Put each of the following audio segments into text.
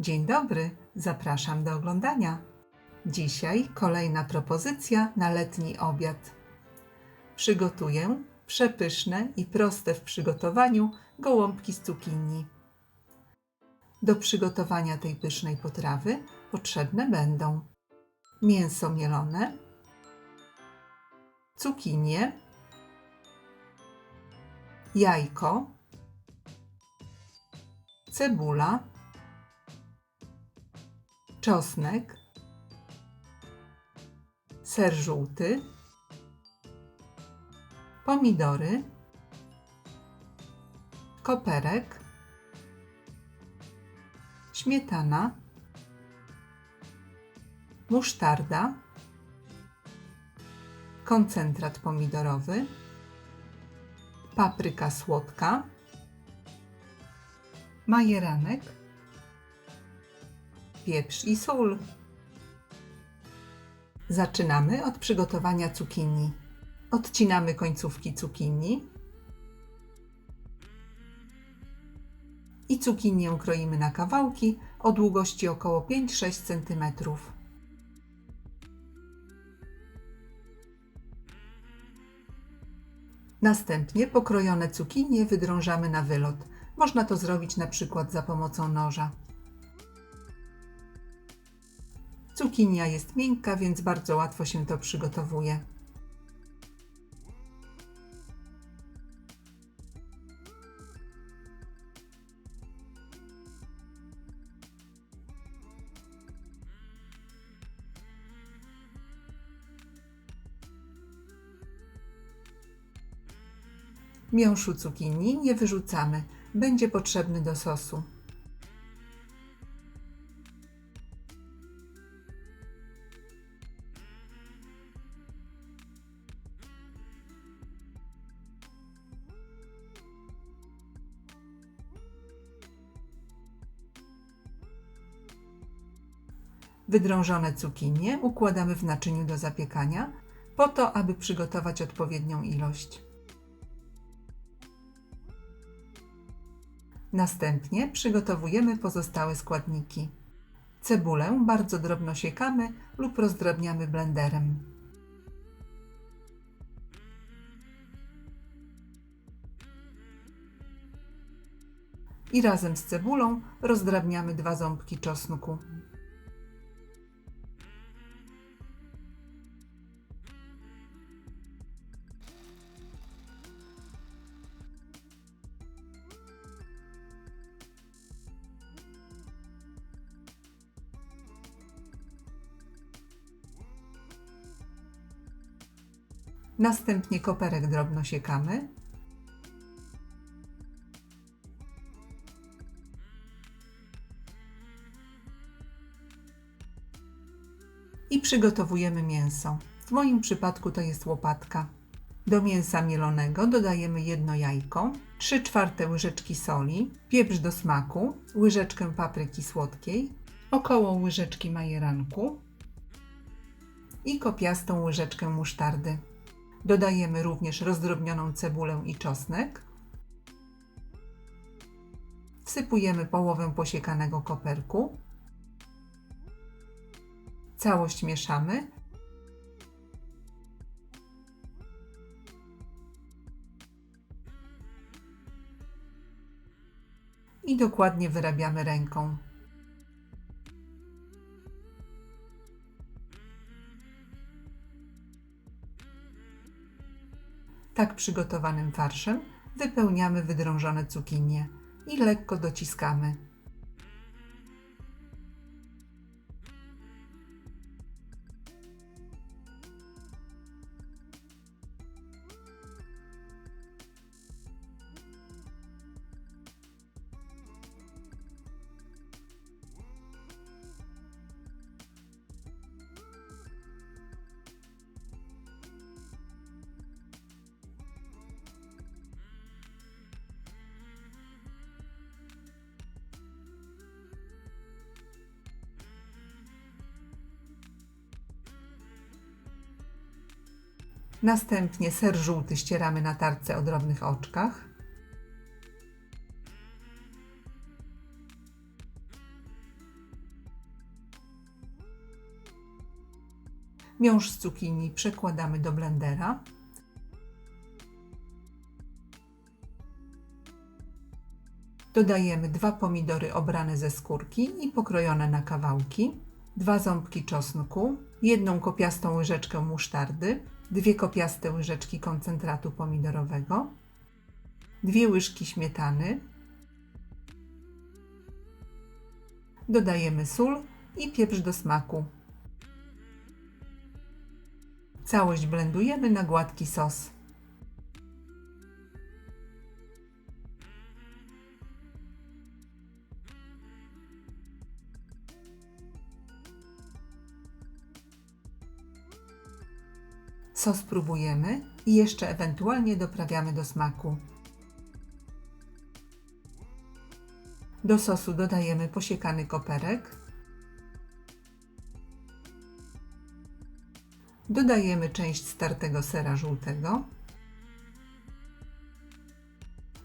Dzień dobry, zapraszam do oglądania. Dzisiaj kolejna propozycja na letni obiad. Przygotuję przepyszne i proste w przygotowaniu gołąbki z cukinii. Do przygotowania tej pysznej potrawy potrzebne będą mięso mielone, cukinie, jajko, cebula, czosnek, ser żółty, pomidory, koperek, śmietana, musztarda, koncentrat pomidorowy, papryka słodka, majeranek, pieprz i sól. Zaczynamy od przygotowania cukinii. Odcinamy końcówki cukinii i cukinię kroimy na kawałki o długości około 5-6 cm. Następnie pokrojone cukinie wydrążamy na wylot. Można to zrobić na przykład za pomocą noża. Cukinia jest miękka, więc bardzo łatwo się to przygotowuje. Miąższu cukinii nie wyrzucamy, będzie potrzebny do sosu. Wydrążone cukinie układamy w naczyniu do zapiekania, po to, aby przygotować odpowiednią ilość. Następnie przygotowujemy pozostałe składniki. Cebulę bardzo drobno siekamy lub rozdrabniamy blenderem. I razem z cebulą rozdrabniamy 2 ząbki czosnku. Następnie koperek drobno siekamy. I przygotowujemy mięso. W moim przypadku to jest łopatka. Do mięsa mielonego dodajemy 1 jajko, 3/4 łyżeczki soli, pieprz do smaku, łyżeczkę papryki słodkiej, około łyżeczki majeranku i kopiastą łyżeczkę musztardy. Dodajemy również rozdrobnioną cebulę i czosnek. Wsypujemy połowę posiekanego koperku. Całość mieszamy. I dokładnie wyrabiamy ręką. Tak przygotowanym farszem wypełniamy wydrążone cukinie i lekko dociskamy. Następnie ser żółty ścieramy na tarce o drobnych oczkach. Miąższ z cukinii przekładamy do blendera. Dodajemy 2 pomidory obrane ze skórki i pokrojone na kawałki, 2 ząbki czosnku, 1 kopiastą łyżeczkę musztardy, 2 kopiaste łyżeczki koncentratu pomidorowego, 2 łyżki śmietany. Dodajemy sól i pieprz do smaku. Całość blendujemy na gładki sos. Sos próbujemy i jeszcze ewentualnie doprawiamy do smaku. Do sosu dodajemy posiekany koperek. Dodajemy część startego sera żółtego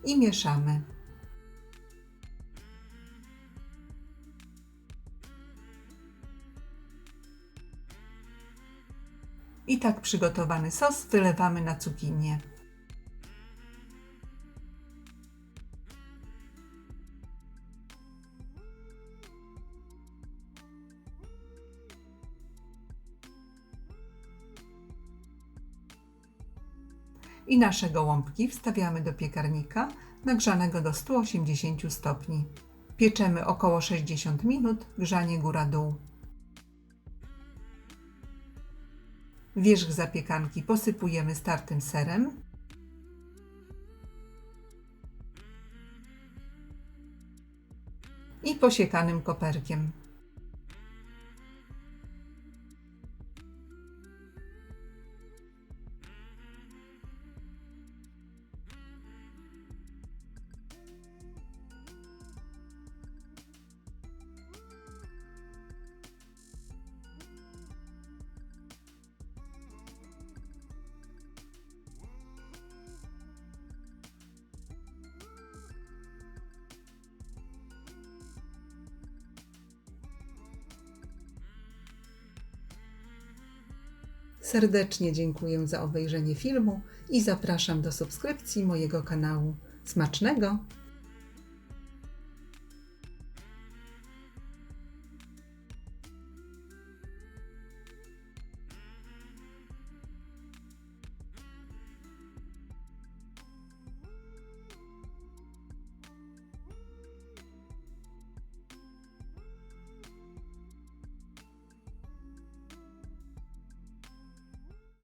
i mieszamy. I tak przygotowany sos wylewamy na cukinię. I nasze gołąbki wstawiamy do piekarnika nagrzanego do 180 stopni. Pieczemy około 60 minut, grzanie góra-dół. Wierzch zapiekanki posypujemy startym serem i posiekanym koperkiem. Serdecznie dziękuję za obejrzenie filmu i zapraszam do subskrypcji mojego kanału. Smacznego!